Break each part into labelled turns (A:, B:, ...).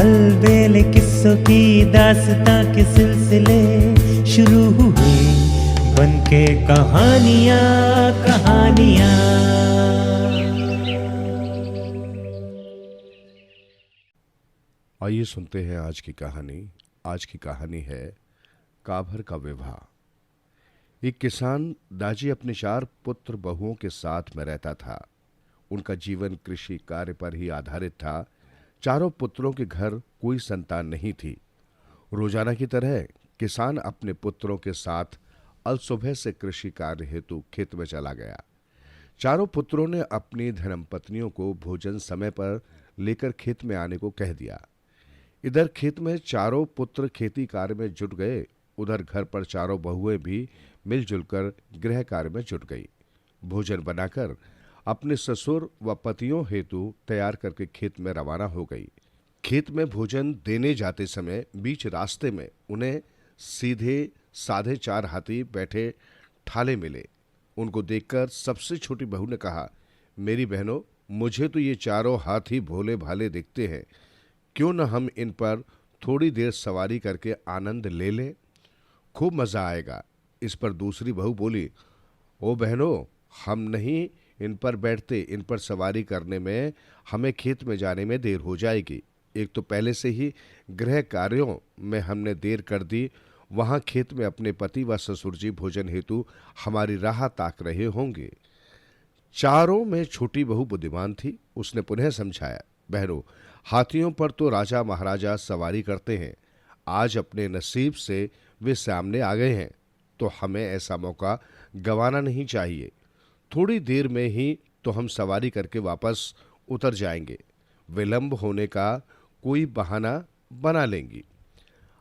A: अलबेले किस्सों की दास्तां के सिलसिले शुरू हुए, बनके कहानियां कहानियां।
B: आइए सुनते हैं आज की कहानी। आज की कहानी है काभर का विवाह। एक किसान दाजी अपने 4 पुत्र बहुओं के साथ में रहता था। उनका जीवन कृषि कार्य पर ही आधारित था। चारों पुत्रों के घर कोई संतान नहीं थी। रोजाना की तरह किसान अपने पुत्रों के साथ अल सुबह से कृषि कार्य हेतु खेत में चला गया। चारों पुत्रों ने अपनी धर्मपत्नियों को भोजन समय पर लेकर खेत में आने को कह दिया। इधर खेत में चारों पुत्र खेती कार्य में जुट गए, उधर घर पर चारों बहुएं भी मिलजुल कर गृह कार्य में जुट गई। भोजन बनाकर अपने ससुर व पतियों हेतु तैयार करके खेत में रवाना हो गई। खेत में भोजन देने जाते समय बीच रास्ते में उन्हें सीधे साधे 4 हाथी बैठे ठाले मिले। उनको देखकर सबसे छोटी बहू ने कहा, मेरी बहनों, मुझे तो ये चारों हाथी भोले भाले दिखते हैं, क्यों न हम इन पर थोड़ी देर सवारी करके आनंद ले लें, खूब मजा आएगा। इस पर दूसरी बहू बोली, ओ बहनों, हम नहीं इन पर बैठते, इन पर सवारी करने में हमें खेत में जाने में देर हो जाएगी। एक तो पहले से ही गृह कार्यों में हमने देर कर दी, वहां खेत में अपने पति व ससुर जी भोजन हेतु हमारी राह ताक रहे होंगे। चारों में छोटी बहू बुद्धिमान थी। उसने पुनः समझाया, बहनों, हाथियों पर तो राजा महाराजा सवारी करते हैं। आज अपने नसीब से वे सामने आ गए हैं, तो हमें ऐसा मौका गंवाना नहीं चाहिए। थोड़ी देर में ही तो हम सवारी करके वापस उतर जाएंगे। विलंब होने का कोई बहाना बना लेंगी।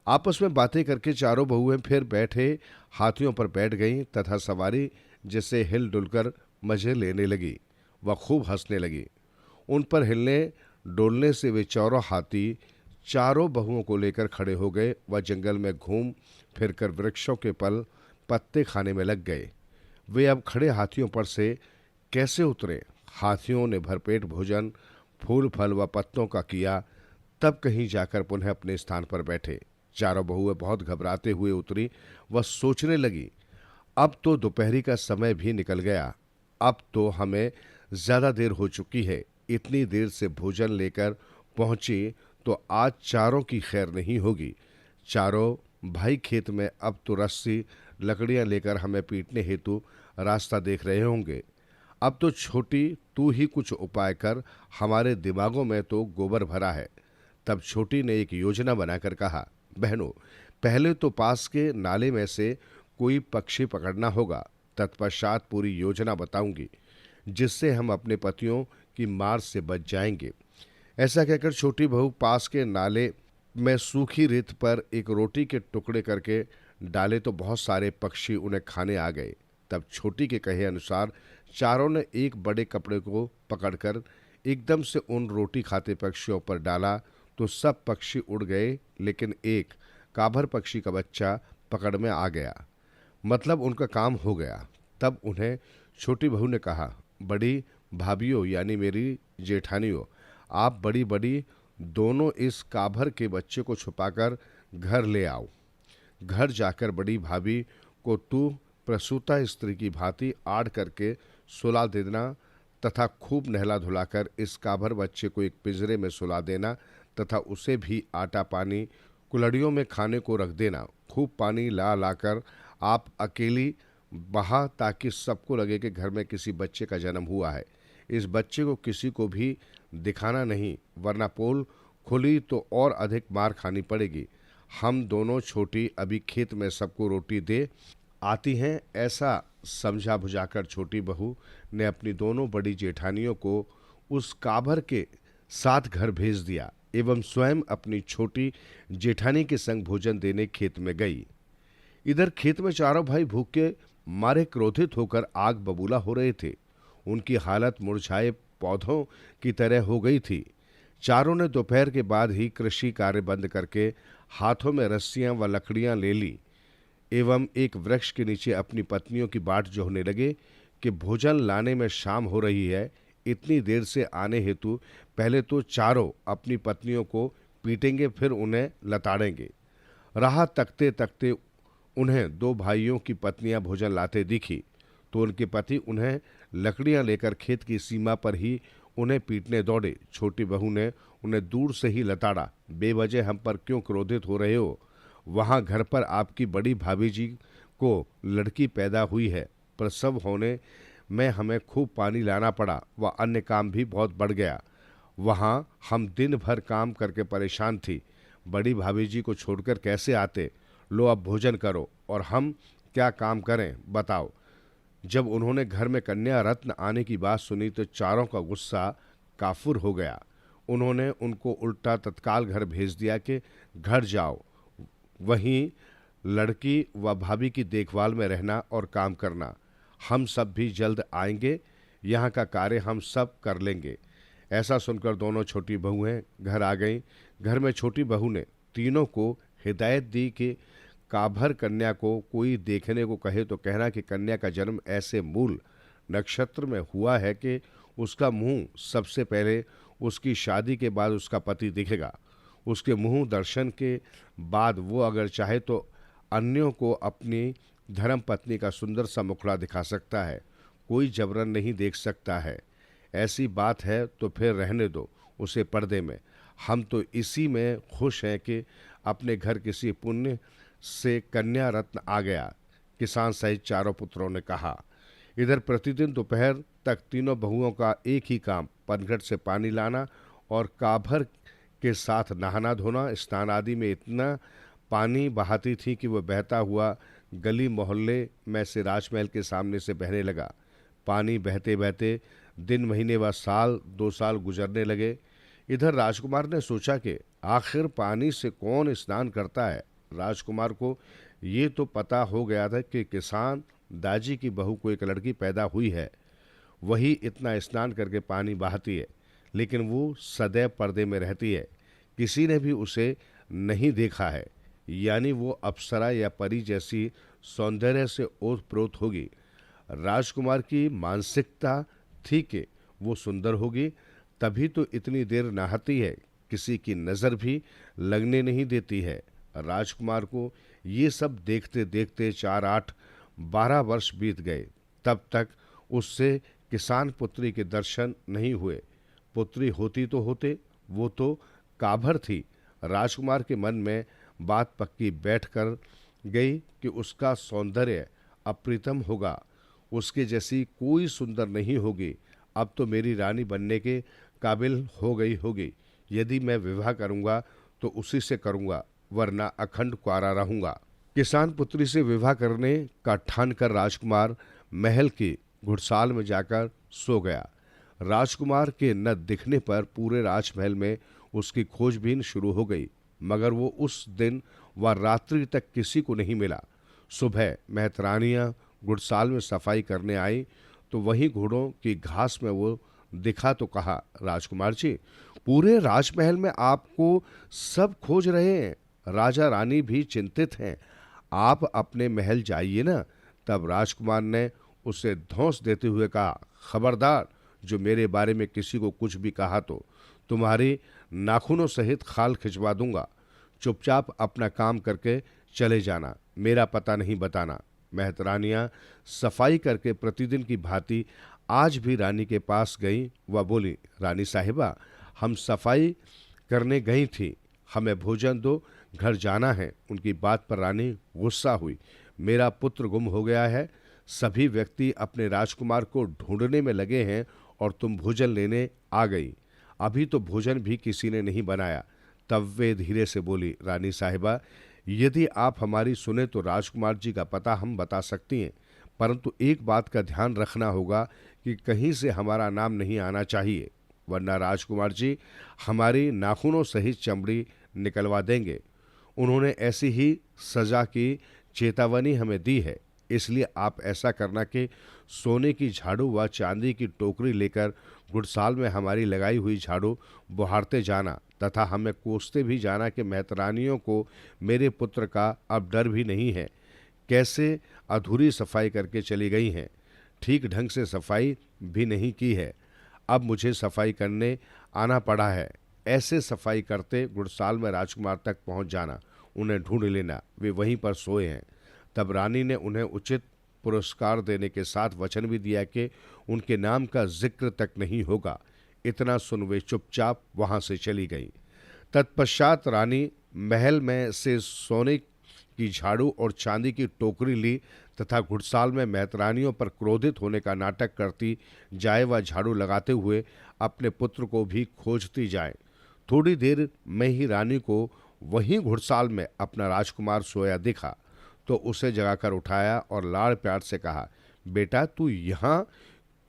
B: आपस में बातें करके चारों बहुएं फिर बैठे हाथियों पर बैठ गईं तथा सवारी जैसे हिल डुलकर मजे लेने लगी। वह खूब हंसने लगी। उन पर हिलने डोलने से वे चारों हाथी चारों बहुओं को लेकर खड़े हो गए। वह जंगल में घूम फिरकर वृक्षों के पत्ते खाने में लग गए। वे अब खड़े हाथियों पर से कैसे उतरे? हाथियों ने भरपेट भोजन फूल फल व पत्तों का किया, तब कहीं जाकर पुनः अपने स्थान पर बैठे। चारों बहुएं बहुत घबराते हुए उतरी। वह सोचने लगी, अब तो दोपहरी का समय भी निकल गया, अब तो हमें ज्यादा देर हो चुकी है। इतनी देर से भोजन लेकर पहुंची तो आज चारों की खैर नहीं होगी। चारों भाई खेत में अब तो रस्सी लकड़ियां लेकर हमें पीटने हेतु रास्ता देख रहे होंगे। अब तो छोटी, तू ही कुछ उपाय कर, हमारे दिमागों में तो गोबर भरा है। तब छोटी ने एक योजना बनाकर कहा, बहनों, पहले तो पास के नाले में से कोई पक्षी पकड़ना होगा, तत्पश्चात पूरी योजना बताऊंगी, जिससे हम अपने पतियों की मार से बच जाएंगे। ऐसा कहकर छोटी बहू पास के नाले में सूखी रेत पर एक रोटी के टुकड़े करके डाले तो बहुत सारे पक्षी उन्हें खाने आ गए। तब छोटी के कहे अनुसार चारों ने एक बड़े कपड़े को पकड़कर एकदम से उन रोटी खाते पक्षियों पर डाला तो सब पक्षी उड़ गए, लेकिन एक काभर पक्षी का बच्चा पकड़ में आ गया। मतलब उनका काम हो गया। तब उन्हें छोटी बहू ने कहा, बड़ी भाभियों यानी मेरी जेठानियों, आप बड़ी बड़ी दोनों इस काभर के बच्चे को छुपाकर घर ले आओ। घर जाकर बड़ी भाभी को तू प्रसूता स्त्री की भांति आड़ करके सुला देना तथा खूब नहला धुलाकर इस काभर बच्चे को एक पिंजरे में सुला देना तथा उसे भी आटा पानी कुल्हड़ियों में खाने को रख देना। खूब पानी ला लाकर आप अकेली बहा, ताकि सबको लगे कि घर में किसी बच्चे का जन्म हुआ है। इस बच्चे को किसी को भी दिखाना नहीं, वरना पोल खुली तो और अधिक मार खानी पड़ेगी। हम दोनों छोटी अभी खेत में सबको रोटी दे आती हैं। ऐसा समझा बुझाकर छोटी बहू ने अपनी दोनों बड़ी जेठानियों को उस काभर के साथ घर भेज दिया एवं स्वयं अपनी छोटी जेठानी के संग भोजन देने खेत में गई। इधर खेत में चारों भाई भूखे मारे क्रोधित होकर आग बबूला हो रहे थे। उनकी हालत मुरझाए पौधों की तरह हो गई थी। चारों ने दोपहर के बाद ही कृषि कार्य बंद करके हाथों में रस्सियां व लकड़ियां ले ली एवं एक वृक्ष के नीचे अपनी पत्नियों की बाट जोहने लगे कि भोजन लाने में शाम हो रही है। इतनी देर से आने हेतु पहले तो चारों अपनी पत्नियों को पीटेंगे, फिर उन्हें लताड़ेंगे। राह तकते तकते उन्हें दो भाइयों की पत्नियां भोजन लाते दिखी तो उनके पति उन्हें लकड़ियां लेकर खेत की सीमा पर ही उन्हें पीटने दौड़े। छोटी बहू ने उन्हें दूर से ही लताड़ा। बेवजह हम पर क्यों क्रोधित हो रहे हो? वहां घर पर आपकी बड़ी भाभी जी को लड़की पैदा हुई है। प्रसव होने में हमें खूब पानी लाना पड़ा व अन्य काम भी बहुत बढ़ गया। वहां हम दिन भर काम करके परेशान थी। बड़ी भाभी जी को छोड़कर कैसे आते? लो अब भोजन करो। और हम क्या काम करें बताओ? जब उन्होंने घर में कन्या रत्न आने की बात सुनी तो चारों का गुस्सा काफुर हो गया। उन्होंने उनको उल्टा तत्काल घर भेज दिया कि घर जाओ, वहीं लड़की व भाभी की देखभाल में रहना और काम करना। हम सब भी जल्द आएंगे, यहाँ का कार्य हम सब कर लेंगे। ऐसा सुनकर दोनों छोटी बहुएं घर आ गईं। घर में छोटी बहू ने तीनों को हिदायत दी कि काभर कन्या को कोई देखने को कहे तो कहना कि कन्या का जन्म ऐसे मूल नक्षत्र में हुआ है कि उसका मुंह सबसे पहले उसकी शादी के बाद उसका पति दिखेगा। उसके मुंह दर्शन के बाद वो अगर चाहे तो अन्यों को अपनी धर्म पत्नी का सुंदर सा मुखड़ा दिखा सकता है, कोई जबरन नहीं देख सकता है। ऐसी बात है तो फिर रहने दो उसे पर्दे में। हम तो इसी में खुश हैं कि अपने घर किसी पुण्य से कन्या रत्न आ गया, किसान सहित चारों पुत्रों ने कहा। इधर प्रतिदिन दोपहर तक तीनों बहुओं का एक ही काम पनघट से पानी लाना और काभर के साथ नहाना धोना। स्नान आदि में इतना पानी बहाती थी कि वह बहता हुआ गली मोहल्ले में से राजमहल के सामने से बहने लगा। पानी बहते बहते दिन महीने व साल 2 साल गुजरने लगे। इधर राजकुमार ने सोचा कि आखिर पानी से कौन स्नान करता है। राजकुमार को ये तो पता हो गया था कि किसान दाजी की बहू को एक लड़की पैदा हुई है, वही इतना स्नान करके पानी बहाती है, लेकिन वो सदैव पर्दे में रहती है। किसी ने भी उसे नहीं देखा है, यानी वो अप्सरा या परी जैसी सौंदर्य से ओतप्रोत होगी। राजकुमार की मानसिकता थी कि वो सुंदर होगी, तभी तो इतनी देर नहाती है, किसी की नज़र भी लगने नहीं देती है। राजकुमार को ये सब देखते देखते 4, 8, 12 वर्ष बीत गए। तब तक उससे किसान पुत्री के दर्शन नहीं हुए। पुत्री होती तो होते, वो तो काभर थी। राजकुमार के मन में बात पक्की बैठ कर गई कि उसका सौंदर्य अप्रितम होगा, उसके जैसी कोई सुंदर नहीं होगी। अब तो मेरी रानी बनने के काबिल हो गई होगी। यदि मैं विवाह करूंगा तो उसी से करूंगा, वरना अखंड कुंवारा रहूंगा। किसान पुत्री से विवाह करने का ठान कर राजकुमार महल की घुड़साल में जाकर सो गया। राजकुमार के न दिखने पर पूरे राजमहल में उसकी खोजबीन शुरू हो गई, मगर वो उस दिन व रात्रि तक किसी को नहीं मिला। सुबह मेहतरानियां घुड़साल में सफाई करने आई तो वहीं घोड़ों की घास में वो दिखा तो कहा, राजकुमार जी, पूरे राजमहल में आपको सब खोज रहे हैं, राजा रानी भी चिंतित हैं, आप अपने महल जाइए ना। तब राजकुमार ने उसे धौंस देते हुए कहा, खबरदार, जो मेरे बारे में किसी को कुछ भी कहा तो तुम्हारी नाखूनों सहित खाल खिंचवा दूंगा। चुपचाप अपना काम करके चले जाना, मेरा पता नहीं बताना। मेहतरानियां सफाई करके प्रतिदिन की भांति आज भी रानी के पास गईं व बोली, रानी साहिबा, हम सफाई करने गई थी, हमें भोजन दो, घर जाना है। उनकी बात पर रानी गुस्सा हुई, मेरा पुत्र गुम हो गया है, सभी व्यक्ति अपने राजकुमार को ढूंढने में लगे हैं और तुम भोजन लेने आ गई। अभी तो भोजन भी किसी ने नहीं बनाया। तब वे धीरे से बोली, रानी साहिबा, यदि आप हमारी सुने तो राजकुमार जी का पता हम बता सकती हैं, परंतु एक बात का ध्यान रखना होगा कि कहीं से हमारा नाम नहीं आना चाहिए, वरना राजकुमार जी हमारी नाखूनों सहित चमड़ी निकलवा देंगे। उन्होंने ऐसी ही सजा की चेतावनी हमें दी है, इसलिए आप ऐसा करना कि सोने की झाड़ू व चांदी की टोकरी लेकर घुड़साल में हमारी लगाई हुई झाड़ू बुहारते जाना तथा हमें कोसते भी जाना कि मेहतरानियों को मेरे पुत्र का अब डर भी नहीं है, कैसे अधूरी सफाई करके चली गई हैं, ठीक ढंग से सफाई भी नहीं की है। अब मुझे सफाई करने आना पड़ा है, ऐसे सफाई करते गुड़साल में राजकुमार तक पहुंच जाना, उन्हें ढूंढ लेना, वे वहीं पर सोए हैं। तब रानी ने उन्हें उचित पुरस्कार देने के साथ वचन भी दिया कि उनके नाम का जिक्र तक नहीं होगा। इतना सुन वे चुपचाप वहां से चली गईं। तत्पश्चात रानी महल में से सोने की झाड़ू और चांदी की टोकरी ली तथा घुड़साल में मेहतरानियों पर क्रोधित होने का नाटक करती जाए व झाड़ू लगाते हुए अपने पुत्र को भी खोजती जाए। थोड़ी देर में ही रानी को वहीं घुड़साल में अपना राजकुमार सोया दिखा तो उसे जगाकर उठाया और लाड़ प्यार से कहा, बेटा तू यहाँ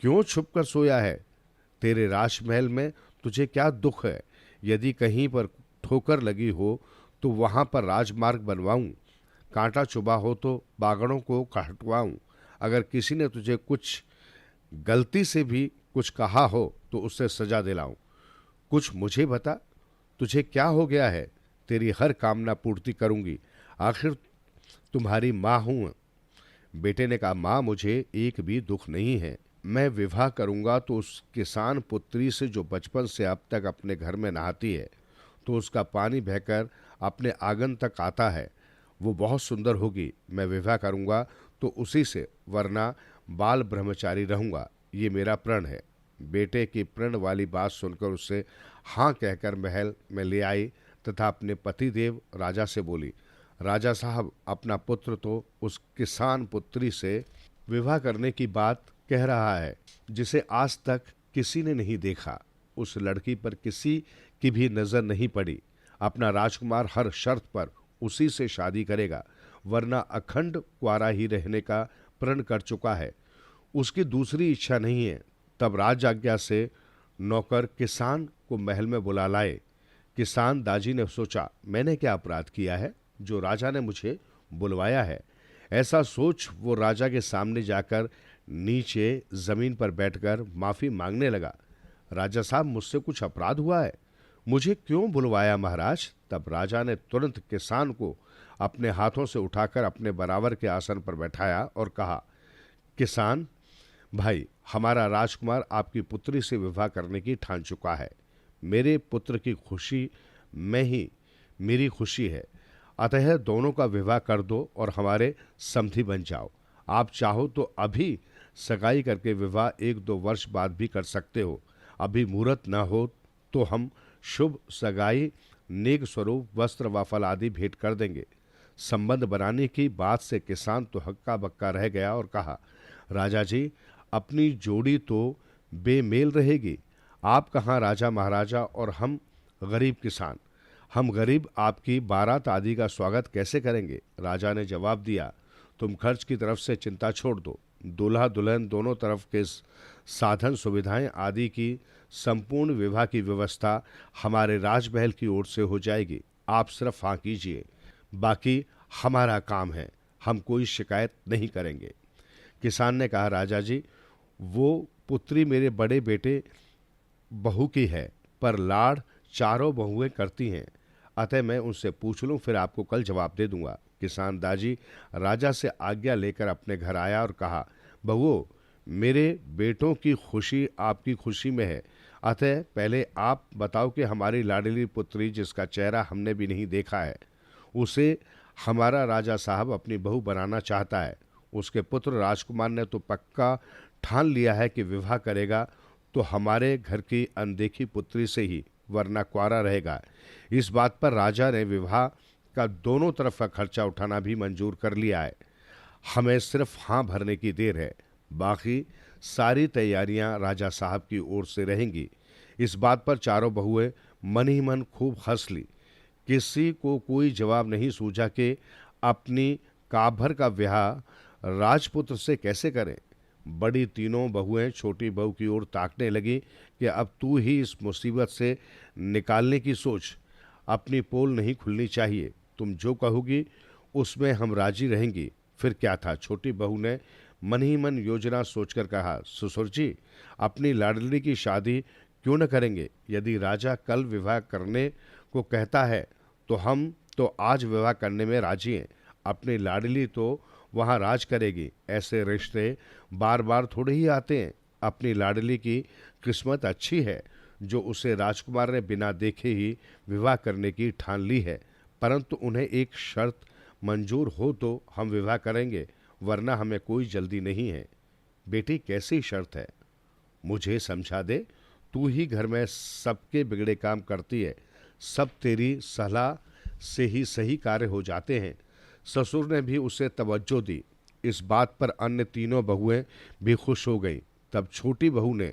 B: क्यों छुपकर सोया है? तेरे राजमहल में तुझे क्या दुख है? यदि कहीं पर ठोकर लगी हो तो वहां पर राजमार्ग बनवाऊं, कांटा चुभा हो तो बागड़ों को हटवाऊं, अगर किसी ने तुझे कुछ गलती से भी कुछ कहा हो तो उससे सजा दिलाऊं। कुछ मुझे बता, तुझे क्या हो गया है? तेरी हर कामना पूर्ति करूंगी, आखिर तुम्हारी माँ हूं। बेटे ने कहा, माँ मुझे एक भी दुख नहीं है। मैं विवाह करूंगा तो उस किसान पुत्री से जो बचपन से अब तक अपने घर में नहाती है, तो उसका पानी बहकर अपने आंगन तक आता है, वो बहुत सुंदर होगी। मैं विवाह करूंगा तो उसी से, वरना बाल ब्रह्मचारी रहूंगा। ये मेरा प्रण है। बेटे की प्रण वाली बात सुनकर उससे हाँ कहकर महल में ले आई तथा अपने पतिदेव राजा से बोली, राजा साहब, अपना पुत्र तो उस किसान पुत्री से विवाह करने की बात कह रहा है जिसे आज तक किसी ने नहीं देखा। उस लड़की पर किसी की भी नजर नहीं पड़ी। अपना राजकुमार हर शर्त पर उसी से शादी करेगा, वरना अखंड कुंवारा ही रहने का प्रण कर चुका है। उसकी दूसरी इच्छा नहीं है। तब राज आज्ञा से नौकर किसान को महल में बुला लाए। किसान दाजी ने सोचा, मैंने क्या अपराध किया है जो राजा ने मुझे बुलवाया है? ऐसा सोच वो राजा के सामने जाकर नीचे जमीन पर बैठकर माफी मांगने लगा। राजा साहब, मुझसे कुछ अपराध हुआ है, मुझे क्यों बुलवाया महाराज? तब राजा ने तुरंत किसान को अपने हाथों से उठाकर अपने बराबर के आसन पर बैठाया और कहा, किसान भाई, हमारा राजकुमार आपकी पुत्री से विवाह करने की ठान चुका है। मेरे पुत्र की खुशी में ही मेरी खुशी है, अतः दोनों का विवाह कर दो और हमारे समधी बन जाओ। आप चाहो तो अभी सगाई करके विवाह 1-2 वर्ष बाद भी कर सकते हो। अभी मुहूर्त न हो तो हम शुभ सगाई, नेक स्वरूप वस्त्र व फल आदि भेंट कर देंगे। संबंध बनाने की बात से किसान तो हक्का बक्का रह गया और कहा, राजा जी, अपनी जोड़ी तो बेमेल रहेगी। आप कहाँ राजा महाराजा और हम गरीब किसान, हम गरीब आपकी बारात आदि का स्वागत कैसे करेंगे? राजा ने जवाब दिया, तुम खर्च की तरफ से चिंता छोड़ दो। दूल्हा दुल्हन दोनों तरफ के साधन सुविधाएं आदि की संपूर्ण विवाह की व्यवस्था हमारे राजमहल की ओर से हो जाएगी। आप सिर्फ हाँ कीजिए, बाकी हमारा काम है, हम कोई शिकायत नहीं करेंगे। किसान ने कहा, राजा जी, वो पुत्री मेरे बड़े बेटे बहू की है, पर लाड़ चारों बहुएं करती हैं, अतः मैं उनसे पूछ लूं, फिर आपको कल जवाब दे दूंगा। किसान दाजी राजा से आज्ञा लेकर अपने घर आया और कहा, बहुओं, मेरे बेटों की खुशी आपकी खुशी में है, अतः पहले आप बताओ कि हमारी लाडली पुत्री, जिसका चेहरा हमने भी नहीं देखा है, उसे हमारा राजा साहब अपनी बहू बनाना चाहता है। उसके पुत्र राजकुमार ने तो पक्का ठान लिया है कि विवाह करेगा तो हमारे घर की अनदेखी पुत्री से ही, वरना कुंवारा रहेगा। इस बात पर राजा ने विवाह का दोनों तरफ का खर्चा उठाना भी मंजूर कर लिया है। हमें सिर्फ हाँ भरने की देर है, बाकी सारी तैयारियां राजा साहब की ओर से रहेंगी। इस बात पर चारों बहुएं मन ही मन खूब हंस ली। किसी को कोई जवाब नहीं सूझा कि अपनी काभर का ब्याह राजपुत्र से कैसे करें। बड़ी तीनों बहुएं छोटी बहू की ओर ताकने लगी कि अब तू ही इस मुसीबत से निकालने की सोच, अपनी पोल नहीं खुलनी चाहिए, तुम जो कहोगी उसमें हम राजी रहेंगी। फिर क्या था, छोटी बहू ने मन ही मन योजना सोचकर कहा, ससुर जी, अपनी लाडली की शादी क्यों न करेंगे? यदि राजा कल विवाह करने को कहता है तो हम तो आज विवाह करने में राजी हैं। अपनी लाडली तो वहाँ राज करेगी। ऐसे रिश्ते बार बार थोड़े ही आते हैं। अपनी लाडली की किस्मत अच्छी है जो उसे राजकुमार ने बिना देखे ही विवाह करने की ठान ली है, परंतु उन्हें एक शर्त मंजूर हो तो हम विवाह करेंगे, वरना हमें कोई जल्दी नहीं है। बेटी, कैसी शर्त है? मुझे समझा दे। तू ही घर में सबके बिगड़े काम करती है, सब तेरी सलाह से ही सही कार्य हो जाते हैं। ससुर ने भी उसे तवज्जो दी। इस बात पर अन्य तीनों बहुएं भी खुश हो गईं। तब छोटी बहू ने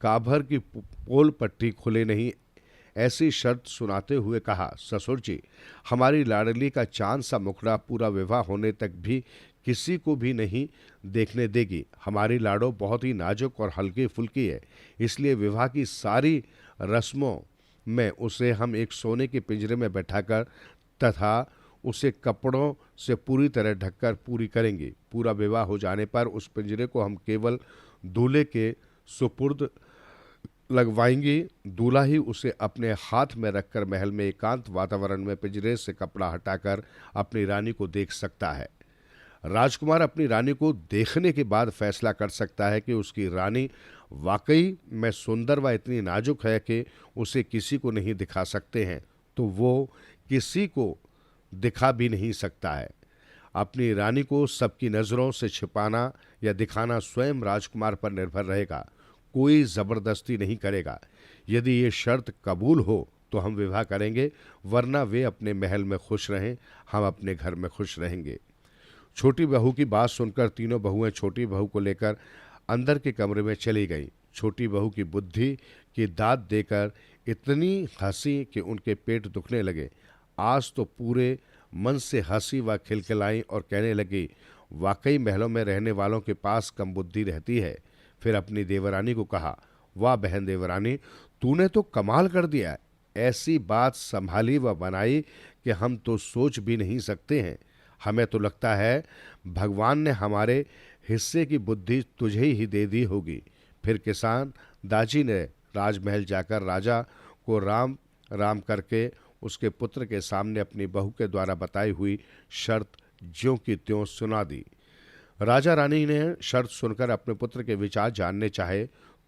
B: काभर की पोल पट्टी खुले नहीं ऐसी शर्त सुनाते हुए कहा, ससुर जी, हमारी लाडली का चांद सा मुखड़ा पूरा विवाह होने तक भी किसी को भी नहीं देखने देगी। हमारी लाडो बहुत ही नाजुक और हल्की फुल्की है, इसलिए विवाह की सारी रस्मों में उसे हम एक सोने के पिंजरे में बैठाकर तथा उसे कपड़ों से पूरी तरह ढककर पूरी करेंगे। पूरा विवाह हो जाने पर उस पिंजरे को हम केवल दूल्हे के सुपुर्द लगवाएंगी। दूल्हा ही उसे अपने हाथ में रखकर महल में एकांत वातावरण में पिंजरे से कपड़ा हटाकर अपनी रानी को देख सकता है। राजकुमार अपनी रानी को देखने के बाद फैसला कर सकता है कि उसकी रानी वाकई में सुंदर व इतनी नाजुक है कि उसे किसी को नहीं दिखा सकते हैं, तो वो किसी को दिखा भी नहीं सकता है। अपनी रानी को सबकी नज़रों से छिपाना या दिखाना स्वयं राजकुमार पर निर्भर रहेगा, कोई ज़बरदस्ती नहीं करेगा। यदि ये शर्त कबूल हो तो हम विवाह करेंगे, वरना वे अपने महल में खुश रहें, हम अपने घर में खुश रहेंगे। छोटी बहू की बात सुनकर तीनों बहुएं छोटी बहू को लेकर अंदर के कमरे में चली गईं। छोटी बहू की बुद्धि की दाद देकर इतनी हंसी कि उनके पेट दुखने लगे। आज तो पूरे मन से हंसी व खिलखिलाई और कहने लगी, वाकई महलों में रहने वालों के पास कम बुद्धि रहती है। फिर अपनी देवरानी को कहा, वाह बहन देवरानी, तूने तो कमाल कर दिया। ऐसी बात संभाली व बनाई कि हम तो सोच भी नहीं सकते हैं। हमें तो लगता है भगवान ने हमारे हिस्से की बुद्धि तुझे ही दे दी होगी। फिर किसान दाजी ने राजमहल जाकर राजा को राम राम करके उसके पुत्र के सामने अपनी बहू के द्वारा बताई हुई शर्त ज्यों की त्यों सुना दी। राजा रानी ने शर्त सुनकर अपने पुत्र के विचार जानने चाहे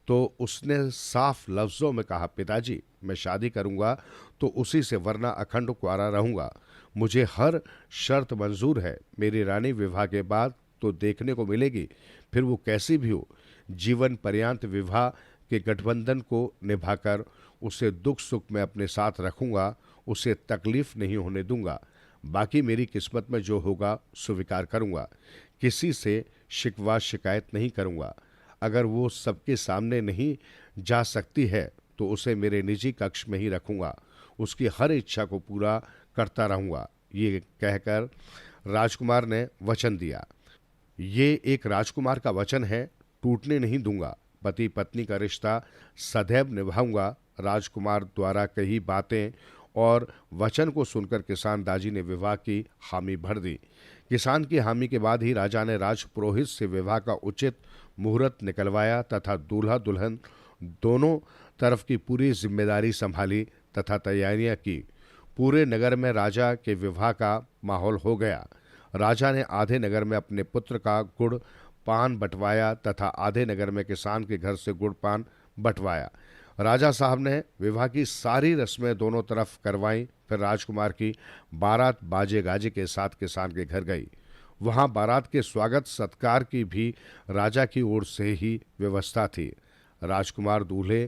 B: तो उसने साफ लफ्जों में कहा, पिताजी, मैं शादी करूंगा तो उसी से, वरना अखंड कुंवारा रहूंगा। मुझे हर शर्त मंजूर है। मेरी रानी विवाह के बाद तो देखने को मिलेगी, फिर वो कैसी भी हो। जीवन पर्यंत विवाह के गठबंधन को निभाकर उसे दुख सुख में अपने साथ रखूंगा, उसे तकलीफ नहीं होने दूंगा। बाकी मेरी किस्मत में जो होगा स्वीकार करूंगा, किसी से शिकवा शिकायत नहीं करूंगा। अगर वो सबके सामने नहीं जा सकती है तो उसे मेरे निजी कक्ष में ही रखूंगा, उसकी हर इच्छा को पूरा करता रहूंगा। ये कहकर राजकुमार ने वचन दिया। ये एक राजकुमार का वचन है, टूटने नहीं दूंगा। पति पत्नी का रिश्ता सदैव निभाऊंगा। राजकुमार द्वारा कही बातें और वचन को सुनकर किसान दाजी ने विवाह की हामी भर दी। किसान की हामी के बाद ही राजा ने राजपुरोहित से विवाह का उचित मुहूर्त निकलवाया तथा दूल्हा दुल्हन दोनों तरफ की पूरी जिम्मेदारी संभाली तथा तैयारियां की। पूरे नगर में राजा के विवाह का माहौल हो गया। राजा ने आधे नगर में अपने पुत्र का गुड़ पान बंटवाया तथा आधे नगर में किसान के घर से गुड़ पान बंटवाया। राजा साहब ने विवाह की सारी रस्में दोनों तरफ करवाईं। फिर राजकुमार की बारात बाजे गाजे के साथ किसान के घर गई। वहां बारात के स्वागत सत्कार की भी राजा की ओर से ही व्यवस्था थी। राजकुमार दूल्हे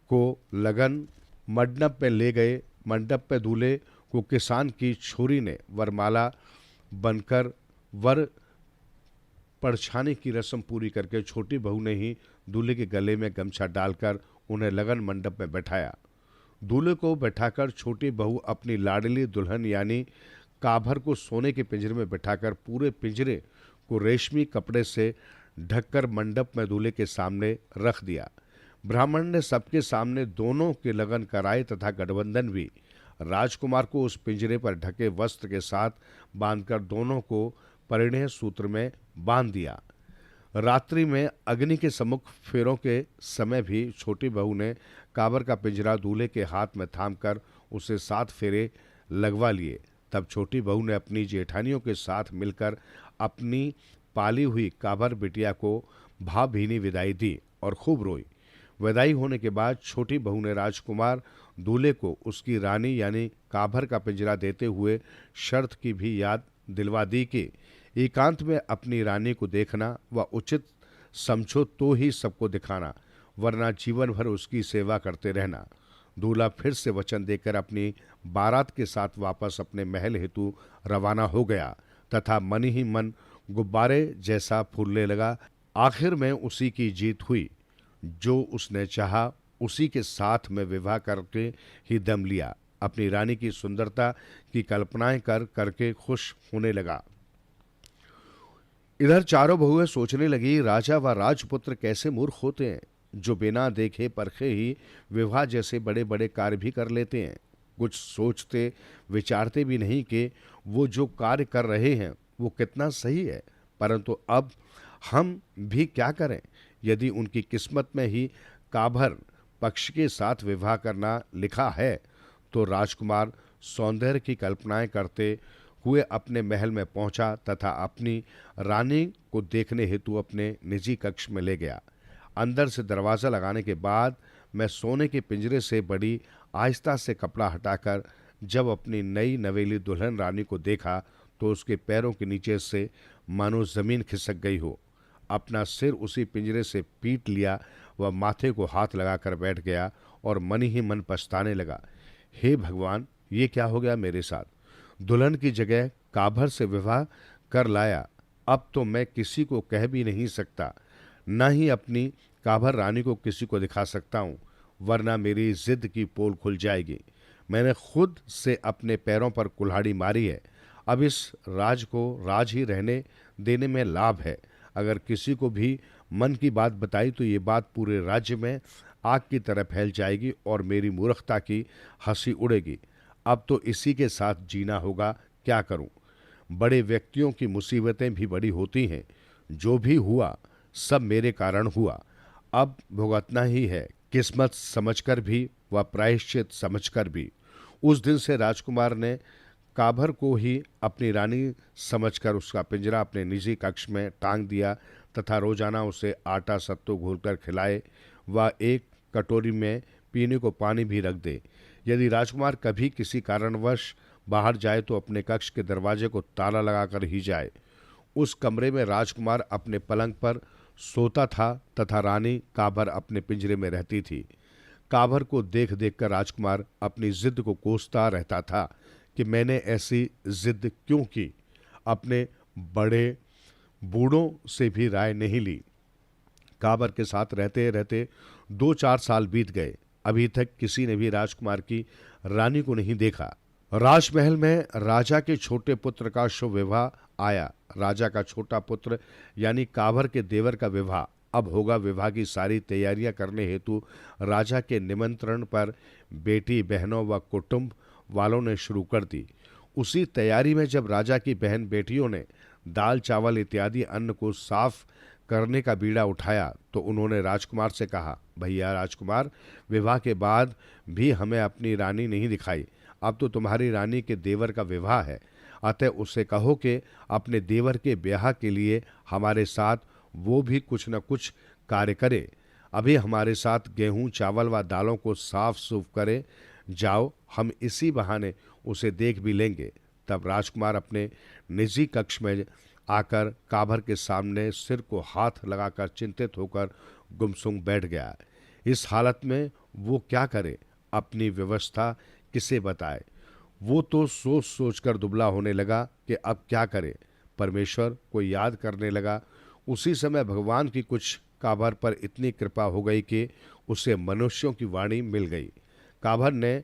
B: को लगन मंडप में ले गए। मंडप में दूल्हे को किसान की छोरी ने वरमाला बनकर वर परछाने की रस्म पूरी करके छोटी बहू ने ही दूल्हे के गले में गमछा डालकर उन्हें लगन मंडप में बैठाया। दूल्हे को बैठाकर छोटी बहू अपनी लाडली दुल्हन यानी काभर को सोने के पिंजरे में बैठाकर पूरे पिंजरे को रेशमी कपड़े से ढककर मंडप में दूल्हे के सामने रख दिया। ब्राह्मण ने सबके सामने दोनों के लगन कराए तथा गठबंधन भी। राजकुमार को उस पिंजरे पर ढके वस्त्र के साथ बांधकर दोनों को परिणय सूत्र में बांध दिया। रात्रि में अग्नि के सम्मुख फेरों के समय भी छोटी बहू ने काबर का पिंजरा दूल्हे के हाथ में थामकर उसे 7 फेरे लगवा लिए। तब छोटी बहू ने अपनी जेठानियों के साथ मिलकर अपनी पाली हुई काबर बिटिया को भावभीनी विदाई दी और खूब रोई। विदाई होने के बाद छोटी बहू ने राजकुमार दूल्हे को उसकी रानी यानी काभर का पिंजरा देते हुए शर्त की भी याद दिलवा दी कि एकांत में अपनी रानी को देखना व उचित समझो तो ही सबको दिखाना, वरना जीवन भर उसकी सेवा करते रहना। दूल्हा फिर से वचन देकर अपनी बारात के साथ वापस अपने महल हेतु रवाना हो गया तथा मन ही मन गुब्बारे जैसा फूलने लगा। आखिर में उसी की जीत हुई। जो उसने चाहा उसी के साथ में विवाह करके ही दम लिया। अपनी रानी की सुंदरता की कल्पनाएं कर करके खुश होने लगा। इधर चारों बहुएं सोचने लगी, राजा व राजपुत्र कैसे मूर्ख होते हैं जो बिना देखे परखे ही विवाह जैसे बड़े बड़े कार्य भी कर लेते हैं। कुछ सोचते विचारते भी नहीं कि वो जो कार्य कर रहे हैं वो कितना सही है। परंतु अब हम भी क्या करें? यदि उनकी किस्मत में ही काभर पक्ष के साथ विवाह करना लिखा है तो राजकुमार सौंदर्य की कल्पनाएं करते हुए अपने महल में पहुंचा तथा अपनी रानी को देखने हेतु अपने निजी कक्ष में ले गया। अंदर से दरवाज़ा लगाने के बाद मैं सोने के पिंजरे से बड़ी आहिस्ता से कपड़ा हटाकर जब अपनी नई नवेली दुल्हन रानी को देखा तो उसके पैरों के नीचे से मानो जमीन खिसक गई हो। अपना सिर उसी पिंजरे से पीट लिया व माथे को हाथ लगाकर बैठ गया और मन ही मन पछताने लगा। हे भगवान, ये क्या हो गया मेरे साथ? दुल्हन की जगह काभर से विवाह कर लाया। अब तो मैं किसी को कह भी नहीं सकता, न ही अपनी काभर रानी को किसी को दिखा सकता हूँ, वरना मेरी जिद की पोल खुल जाएगी। मैंने खुद से अपने पैरों पर कुल्हाड़ी मारी है। अब इस राज को राज ही रहने देने में लाभ है। अगर किसी को भी मन की बात बताई तो ये बात पूरे राज्य में आग की तरह फैल जाएगी और मेरी मूर्खता की हंसी उड़ेगी। अब तो इसी के साथ जीना होगा, क्या करूं? बड़े व्यक्तियों की मुसीबतें भी बड़ी होती हैं। जो भी हुआ सब मेरे कारण हुआ। अब भुगतना ही है, किस्मत समझकर भी व प्रायश्चित समझकर भी। उस दिन से राजकुमार ने काभर को ही अपनी रानी समझकर उसका पिंजरा अपने निजी कक्ष में टांग दिया तथा रोजाना उसे आटा सत्तू घोलकर खिलाए व एक कटोरी में पीने को पानी भी रख दे। यदि राजकुमार कभी किसी कारणवश बाहर जाए तो अपने कक्ष के दरवाजे को ताला लगाकर ही जाए। उस कमरे में राजकुमार अपने पलंग पर सोता था तथा रानी काभर अपने पिंजरे में रहती थी। काभर को देख देख कर राजकुमार अपनी जिद को कोसता रहता था कि मैंने ऐसी जिद क्यों की। अपने बड़े बूढ़ों से भी राय नहीं ली। काभर के साथ रहते रहते 2-4 साल बीत गए। अभी तक किसी ने भी राजकुमार की रानी को नहीं देखा। राजमहल में राजा के छोटे पुत्र का शुभ विवाह आया। राजा का छोटा पुत्र यानी काभर के देवर का विवाह अब होगा। विवाह की सारी तैयारियां करने हेतु राजा के निमंत्रण पर बेटी बहनों व कुटुंब वालों ने शुरू कर दी। उसी तैयारी में जब राजा की बहन बेटियों ने दाल चावल इत्यादि अन्न को साफ करने का बीड़ा उठाया तो उन्होंने राजकुमार से कहा, भैया राजकुमार, विवाह के बाद भी हमें अपनी रानी नहीं दिखाई। अब तो तुम्हारी रानी के देवर का विवाह है, अतः उससे कहो कि अपने देवर के ब्याह के लिए हमारे साथ वो भी कुछ न कुछ कार्य करे। अभी हमारे साथ गेहूं चावल व दालों को साफ सूफ करे जाओ, हम इसी बहाने उसे देख भी लेंगे। तब राजकुमार अपने निजी कक्ष में आकर काभर के सामने सिर को हाथ लगाकर चिंतित होकर गुमसुम बैठ गया। इस हालत में वो क्या करे, अपनी व्यवस्था किसे बताए? वो तो सोच सोच कर दुबला होने लगा कि अब क्या करे। परमेश्वर को याद करने लगा। उसी समय भगवान की कुछ काभर पर इतनी कृपा हो गई कि उसे मनुष्यों की वाणी मिल गई। काभर ने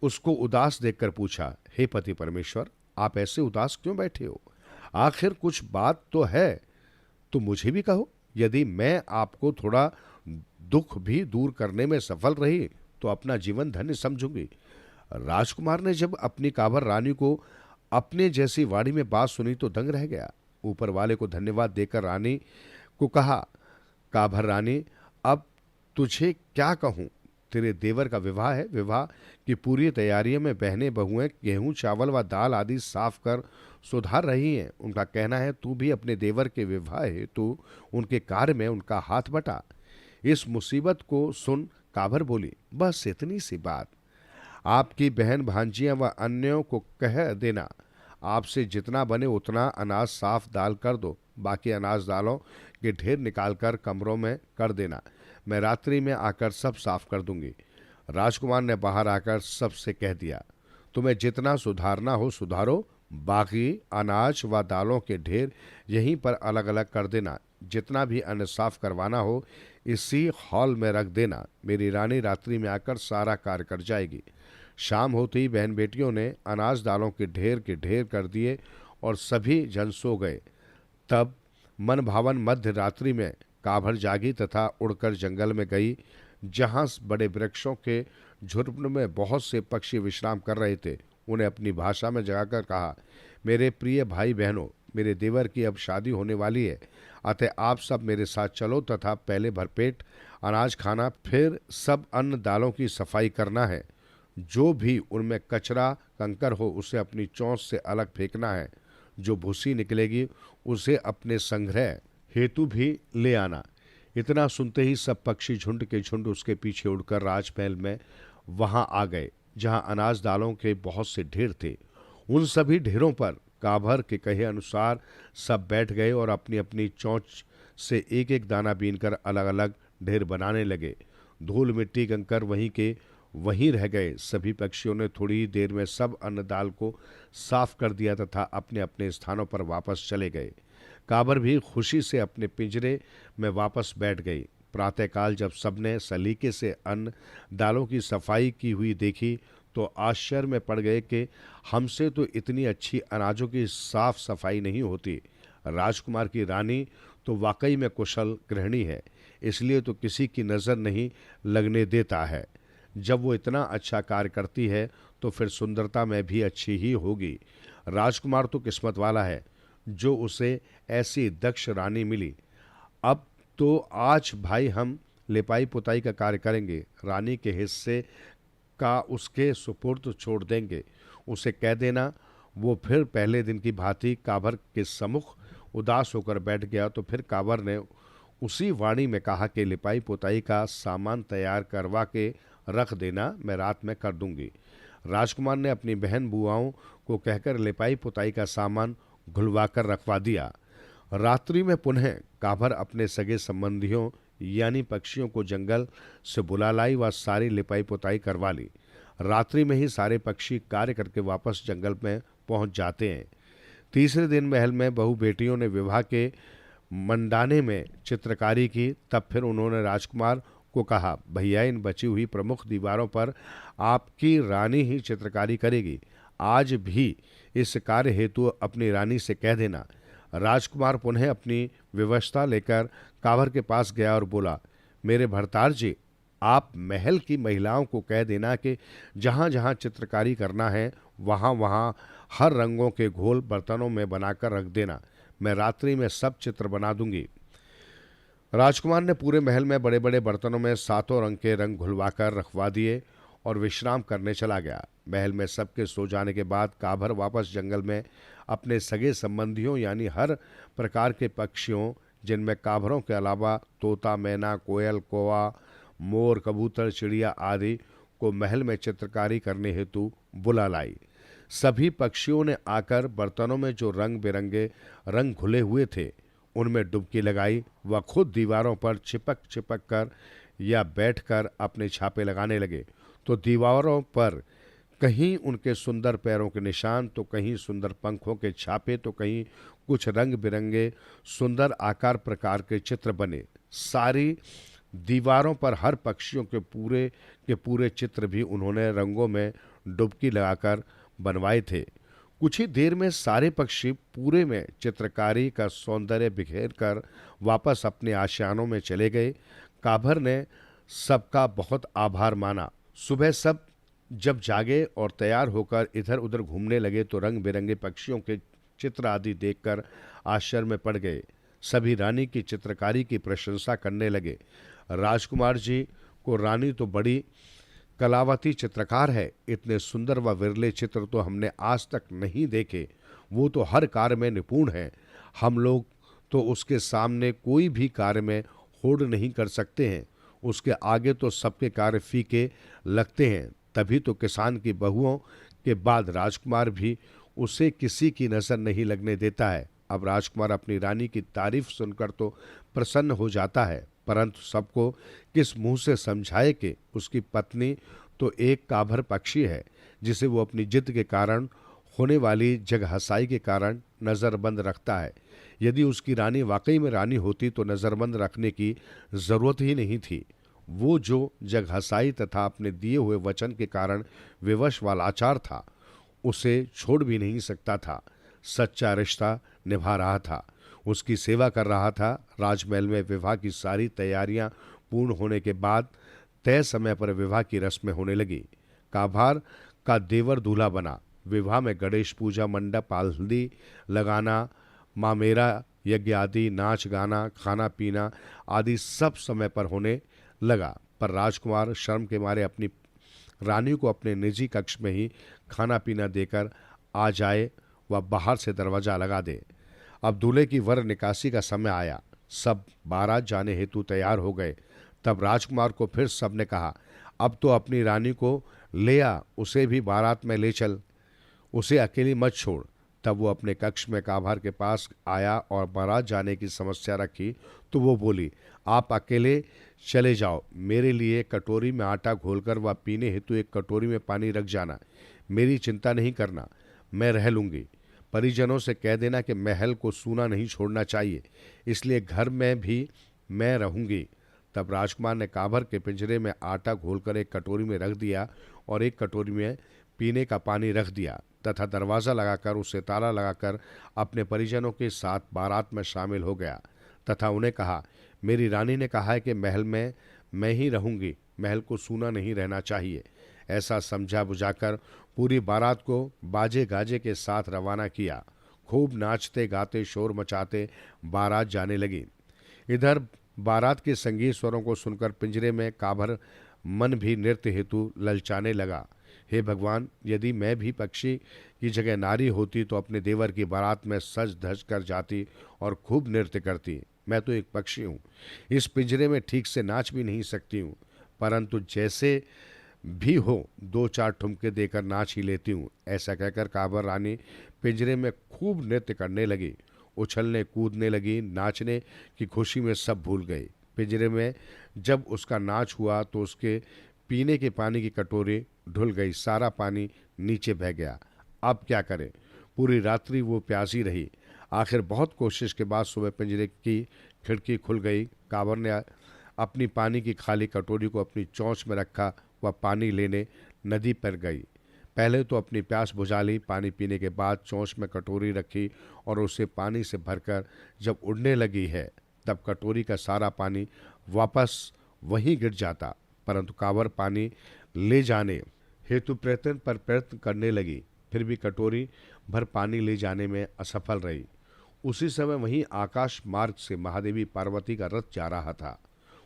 B: उसको उदास देखकर पूछा, हे पति परमेश्वर, आप ऐसे उदास क्यों बैठे हो? आखिर कुछ बात तो है तो मुझे भी कहो। यदि मैं आपको थोड़ा दुख भी दूर करने में सफल रही तो अपना जीवन धन्य समझूंगी। राजकुमार ने जब अपनी काभर रानी को अपने जैसी वाणी में बात सुनी तो दंग रह गया। ऊपर वाले को धन्यवाद देकर रानी को कहा, काभर रानी, अब तुझे क्या कहूं? तेरे देवर का विवाह है। विवाह की पूरी तैयारियों में बहनें बहुएं गेहूं चावल व दाल आदि साफ कर सुधार रही हैं। उनका कहना है तू भी अपने देवर के विवाह हेतु उनके कार्य में उनका हाथ बटा। इस मुसीबत को सुन काबर बोली, बस इतनी सी बात, आपकी बहन भांजियां व अन्यों को कह देना, आपसे जितना बने उतना अनाज साफ दाल कर दो, बाकी अनाज दालों के ढेर निकालकर कमरों में कर देना, मैं रात्रि में आकर सब साफ कर दूंगी। राजकुमार ने बाहर आकर सबसे कह दिया, तुम्हें जितना सुधारना हो सुधारो, बाकी अनाज व दालों के ढेर यहीं पर अलग अलग कर देना, जितना भी अन्न साफ करवाना हो इसी हॉल में रख देना, मेरी रानी रात्रि में आकर सारा कार्य कर जाएगी। शाम होते ही बहन बेटियों ने अनाज दालों के ढेर कर दिए और सभी जन सो गए। तब मन भावन मध्य रात्रि में काभर जागी तथा उड़कर जंगल में गई, जहां बड़े वृक्षों के झुंड में बहुत से पक्षी विश्राम कर रहे थे। उन्हें अपनी भाषा में जगाकर कहा, मेरे प्रिय भाई बहनों, मेरे देवर की अब शादी होने वाली है, अतः आप सब मेरे साथ चलो तथा पहले भरपेट अनाज खाना, फिर सब अन्न दालों की सफाई करना है। जो भी उनमें कचरा कंकर हो उसे अपनी चोंच से अलग फेंकना है, जो भूसी निकलेगी उसे अपने संग्रह हेतु भी ले आना। इतना सुनते ही सब पक्षी झुंड के झुंड उसके पीछे उड़कर राजमहल में वहां आ गए, जहां अनाज दालों के बहुत से ढेर थे। उन सभी ढेरों पर काभर के कहे अनुसार सब बैठ गए और अपनी अपनी चोंच से एक एक दाना बीनकर अलग अलग ढेर बनाने लगे। धूल मिट्टी कंकर वहीं के वहीं रह गए। सभी पक्षियों ने थोड़ी ही देर में सब अन्न दाल को साफ कर दिया तथा अपने अपने स्थानों पर वापस चले गए। काबर भी खुशी से अपने पिंजरे में वापस बैठ गई। प्रातःकाल जब सबने सलीके से अन्न दालों की सफाई की हुई देखी तो आश्चर्य में पड़ गए कि हमसे तो इतनी अच्छी अनाजों की साफ सफाई नहीं होती। राजकुमार की रानी तो वाकई में कुशल गृहिणी है, इसलिए तो किसी की नज़र नहीं लगने देता है। जब वो इतना अच्छा कार्य करती है तो फिर सुंदरता में भी अच्छी ही होगी। राजकुमार तो किस्मत वाला है जो उसे ऐसी दक्ष रानी मिली। अब तो आज भाई हम लिपाई पुताई का कार्य करेंगे, रानी के हिस्से का उसके सुपुर्द छोड़ देंगे। उसे कह देना। वो फिर पहले दिन की भांति काबर के सम्मुख उदास होकर बैठ गया। तो फिर काबर ने उसी वाणी में कहा कि लिपाई पुताई का सामान तैयार करवा के रख देना, मैं रात में कर दूंगी। राजकुमार ने अपनी बहन बुआओं को कहकर लिपाई पुताई का सामान घुलवाकर रखवा दिया। रात्रि में पुनः काबर अपने सगे संबंधियों यानी पक्षियों को जंगल से बुला लाई व सारी लिपाई पुताई करवा ली। रात्रि में ही सारे पक्षी कार्य करके वापस जंगल में पहुंच जाते हैं। तीसरे दिन महल में बहू बेटियों ने विवाह के मंडाने में चित्रकारी की। तब फिर उन्होंने राजकुमार को कहा, भैया इन बची हुई प्रमुख दीवारों पर आपकी रानी ही चित्रकारी करेगी। आज भी इस कार्य हेतु अपनी रानी से कह देना। राजकुमार पुनः अपनी व्यवस्था लेकर काबर के पास गया और बोला, मेरे भरतार जी, आप महल की महिलाओं को कह देना कि जहाँ जहाँ चित्रकारी करना है वहाँ वहाँ हर रंगों के घोल बर्तनों में बनाकर रख देना, मैं रात्रि में सब चित्र बना दूंगी। राजकुमार ने पूरे महल में बड़े बड़े बर्तनों में सातों रंग के रंग घुलवाकर रखवा दिए और विश्राम करने चला गया। महल में सबके सो जाने के बाद काबर वापस जंगल में अपने सगे संबंधियों यानी हर प्रकार के पक्षियों, जिनमें काबरों के अलावा तोता, मैना, कोयल, कौवा, मोर, कबूतर, चिड़िया आदि को महल में चित्रकारी करने हेतु बुला लाई। सभी पक्षियों ने आकर बर्तनों में जो रंग बिरंगे रंग घुले हुए थे उनमें डुबकी लगाई व खुद दीवारों पर चिपक चिपक कर या बैठकर अपने छापे लगाने लगे। तो दीवारों पर कहीं उनके सुंदर पैरों के निशान, तो कहीं सुंदर पंखों के छापे, तो कहीं कुछ रंग बिरंगे सुंदर आकार प्रकार के चित्र बने। सारी दीवारों पर हर पक्षियों के पूरे चित्र भी उन्होंने रंगों में डुबकी लगाकर बनवाए थे। कुछ ही देर में सारे पक्षी पूरे में चित्रकारी का सौंदर्य बिखेर कर वापस अपने आशियानों में चले गए। काबर ने सबका बहुत आभार माना। सुबह सब जब जागे और तैयार होकर इधर उधर घूमने लगे तो रंग बिरंगे पक्षियों के चित्र आदि देखकर आश्चर्य में पड़ गए। सभी रानी की चित्रकारी की प्रशंसा करने लगे। राजकुमार जी को रानी तो बड़ी कलावती चित्रकार है, इतने सुंदर व विरले चित्र तो हमने आज तक नहीं देखे। वो तो हर कार्य में निपुण है, हम लोग तो उसके सामने कोई भी कार्य में होड़ नहीं कर सकते हैं, उसके आगे तो सबके कार्य फीके लगते हैं। तभी तो किसान की बहुओं के बाद राजकुमार भी उसे किसी की नजर नहीं लगने देता है। अब राजकुमार अपनी रानी की तारीफ सुनकर तो प्रसन्न हो जाता है, परंतु सबको किस मुंह से समझाए कि उसकी पत्नी तो एक काभर पक्षी है, जिसे वो अपनी जिद के कारण होने वाली जगहसाई के कारण नज़रबंद रखता है। यदि उसकी रानी वाकई में रानी होती तो नज़रबंद रखने की जरूरत ही नहीं थी। वो जो जगहसाई तथा अपने दिए हुए वचन के कारण विवश वालाचार था, उसे छोड़ भी नहीं सकता था। सच्चा रिश्ता निभा रहा था, उसकी सेवा कर रहा था। राजमहल में विवाह की सारी तैयारियां पूर्ण होने के बाद तय समय पर विवाह की रस्में होने लगी। काभार का देवर दूल्हा बना। विवाह में गणेश पूजा, मंडप, हल्दी लगाना, मामेरा यज्ञ आदि, नाच गाना, खाना पीना आदि सब समय पर होने लगा। पर राजकुमार शर्म के मारे अपनी रानी को अपने निजी कक्ष में ही खाना पीना देकर आ जाए व बाहर से दरवाजा लगा दे। अब दूल्हे की वर निकासी का समय आया। सब बारात जाने हेतु तैयार हो गए। तब राजकुमार को फिर सबने कहा, अब तो अपनी रानी को ले आ, उसे भी बारात में ले चल, उसे अकेली मत छोड़। तब वो अपने कक्ष में काभार के पास आया और बारात जाने की समस्या रखी तो वो बोली, आप अकेले चले जाओ, मेरे लिए कटोरी में आटा घोलकर व पीने हेतु एक कटोरी में पानी रख जाना। मेरी चिंता नहीं करना, मैं रह लूँगी। परिजनों से कह देना कि महल को सूना नहीं छोड़ना चाहिए, इसलिए घर में भी मैं रहूँगी। तब राजकुमार ने काभर के पिंजरे में आटा घोलकर एक कटोरी में रख दिया और एक कटोरी में पीने का पानी रख दिया तथा दरवाज़ा लगाकर उसे ताला लगाकर अपने परिजनों के साथ बारात में शामिल हो गया तथा उन्हें कहा, मेरी रानी ने कहा है कि महल में मैं ही रहूंगी, महल को सूना नहीं रहना चाहिए। ऐसा समझा बुझाकर पूरी बारात को बाजे गाजे के साथ रवाना किया। खूब नाचते गाते शोर मचाते बारात जाने लगी। इधर बारात के संगीत स्वरों को सुनकर पिंजरे में काभर मन भी नृत्य हेतु ललचाने लगा। हे भगवान, यदि मैं भी पक्षी की जगह नारी होती तो अपने देवर की बारात में सज धज कर जाती और खूब नृत्य करती। मैं तो एक पक्षी हूँ, इस पिंजरे में ठीक से नाच भी नहीं सकती हूँ, परंतु जैसे भी हो दो चार ठुमके देकर नाच ही लेती हूँ। ऐसा कहकर काबर रानी पिंजरे में खूब नृत्य करने लगी, उछलने कूदने लगी। नाचने की खुशी में सब भूल गई। पिंजरे में जब उसका नाच हुआ तो उसके पीने के पानी की कटोरी ढुल गई, सारा पानी नीचे बह गया। अब क्या करे, पूरी रात्रि वो प्यासी रही। आखिर बहुत कोशिश के बाद सुबह पिंजरे की खिड़की खुल गई। काबर ने अपनी पानी की खाली कटोरी को अपनी चोंच में रखा, वह पानी लेने नदी पर गई। पहले तो अपनी प्यास बुझा ली, पानी पीने के बाद चोंच में कटोरी रखी और उसे पानी से भरकर जब उड़ने लगी है तब कटोरी का सारा पानी वापस वहीं गिर जाता। परंतु काबर पानी ले जाने हेतु प्रयत्न करने लगी, फिर भी कटोरी भर पानी ले जाने में असफल रही। उसी समय वहीं आकाश मार्ग से महादेवी पार्वती का रथ जा रहा था।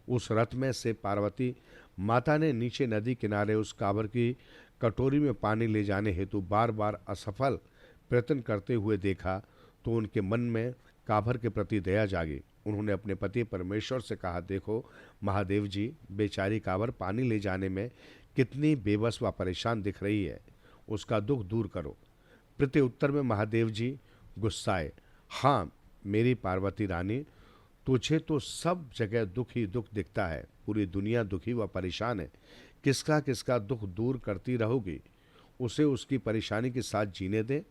B: उस रथ में से पार्वती माता ने नीचे नदी किनारे उस काबर की कटोरी में पानी ले जाने हेतु बार बार असफल प्रयत्न करते हुए देखा तो उनके मन में काबर के प्रति दया जागी। उन्होंने अपने पति परमेश्वर से कहा, देखो महादेव जी, बेचारी काबर पानी ले जाने में कितनी बेबस व परेशान दिख रही है, उसका दुख दूर करो। प्रति उत्तर में महादेव जी गुस्साए, हाँ मेरी पार्वती रानी, तुझे तो सब जगह दुख ही दुख दिखता है, पूरी दुनिया दुखी व परेशान है, किसका किसका दुख दूर करती रहोगी। उसे उसकी परेशानी के साथ जीने दे,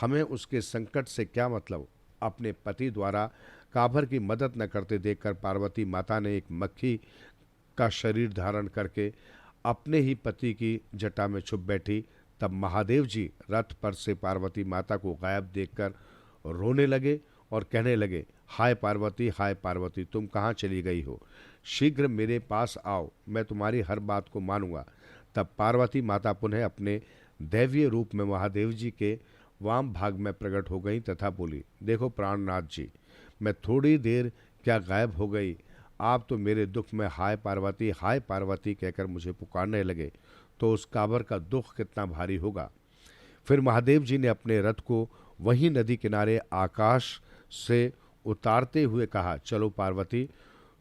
B: हमें उसके संकट से क्या मतलब। अपने पति द्वारा काबर की मदद न करते देखकर पार्वती माता ने एक मक्खी का शरीर धारण करके अपने ही पति की जटा में छुप बैठी। तब महादेव जी रथ पर से पार्वती माता को गायब देखकर रोने लगे और कहने लगे, हाय पार्वती, तुम कहाँ चली गई हो, शीघ्र मेरे पास आओ, मैं तुम्हारी हर बात को मानूंगा। तब पार्वती माता पुनः अपने दैवीय रूप में महादेव जी के वाम भाग में प्रकट हो गई तथा बोली, देखो प्राणनाथ जी, मैं थोड़ी देर क्या गायब हो गई, आप तो मेरे दुख में हाय पार्वती कहकर मुझे पुकारने लगे, तो उस काबर का दुख कितना भारी होगा। फिर महादेव जी ने अपने रथ को वहीं नदी किनारे आकाश से उतारते हुए कहा, चलो पार्वती,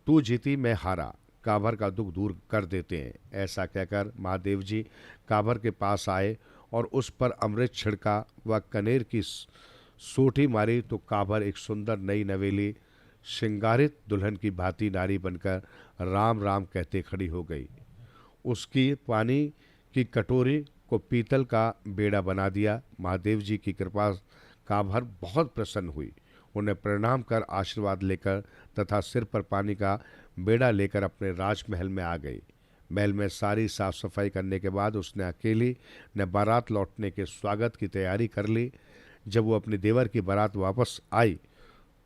B: तू जीती मैं हारा, काबर का दुख दूर कर देते हैं। ऐसा कहकर महादेव जी काबर के पास आए और उस पर अमृत छिड़का व कनेर की सोटी मारी तो काबर एक सुंदर नई नवेली श्रृंगारित दुल्हन की भांति नारी बनकर राम राम कहते खड़ी हो गई। उसकी पानी की कटोरी को पीतल का बेड़ा बना दिया। महादेव जी की कृपा काबर बहुत प्रसन्न हुई। उन्हें प्रणाम कर आशीर्वाद लेकर तथा सिर पर पानी का बेड़ा लेकर अपने राजमहल में आ गई। महल में सारी साफ सफाई करने के बाद उसने अकेली ने बारात लौटने के स्वागत की तैयारी कर ली। जब वो अपने देवर की बारात वापस आई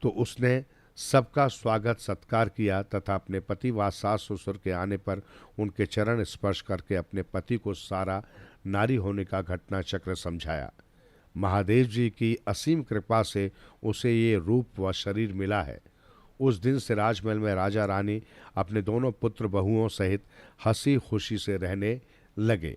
B: तो उसने सबका स्वागत सत्कार किया तथा अपने पति व सास ससुर के आने पर उनके चरण स्पर्श करके अपने पति को सारा नारी होने का घटना चक्र समझाया। महादेव जी की असीम कृपा से उसे ये रूप व शरीर मिला है। उस दिन से राजमहल में राजा रानी अपने दोनों पुत्र बहुओं सहित हंसी खुशी से रहने लगे।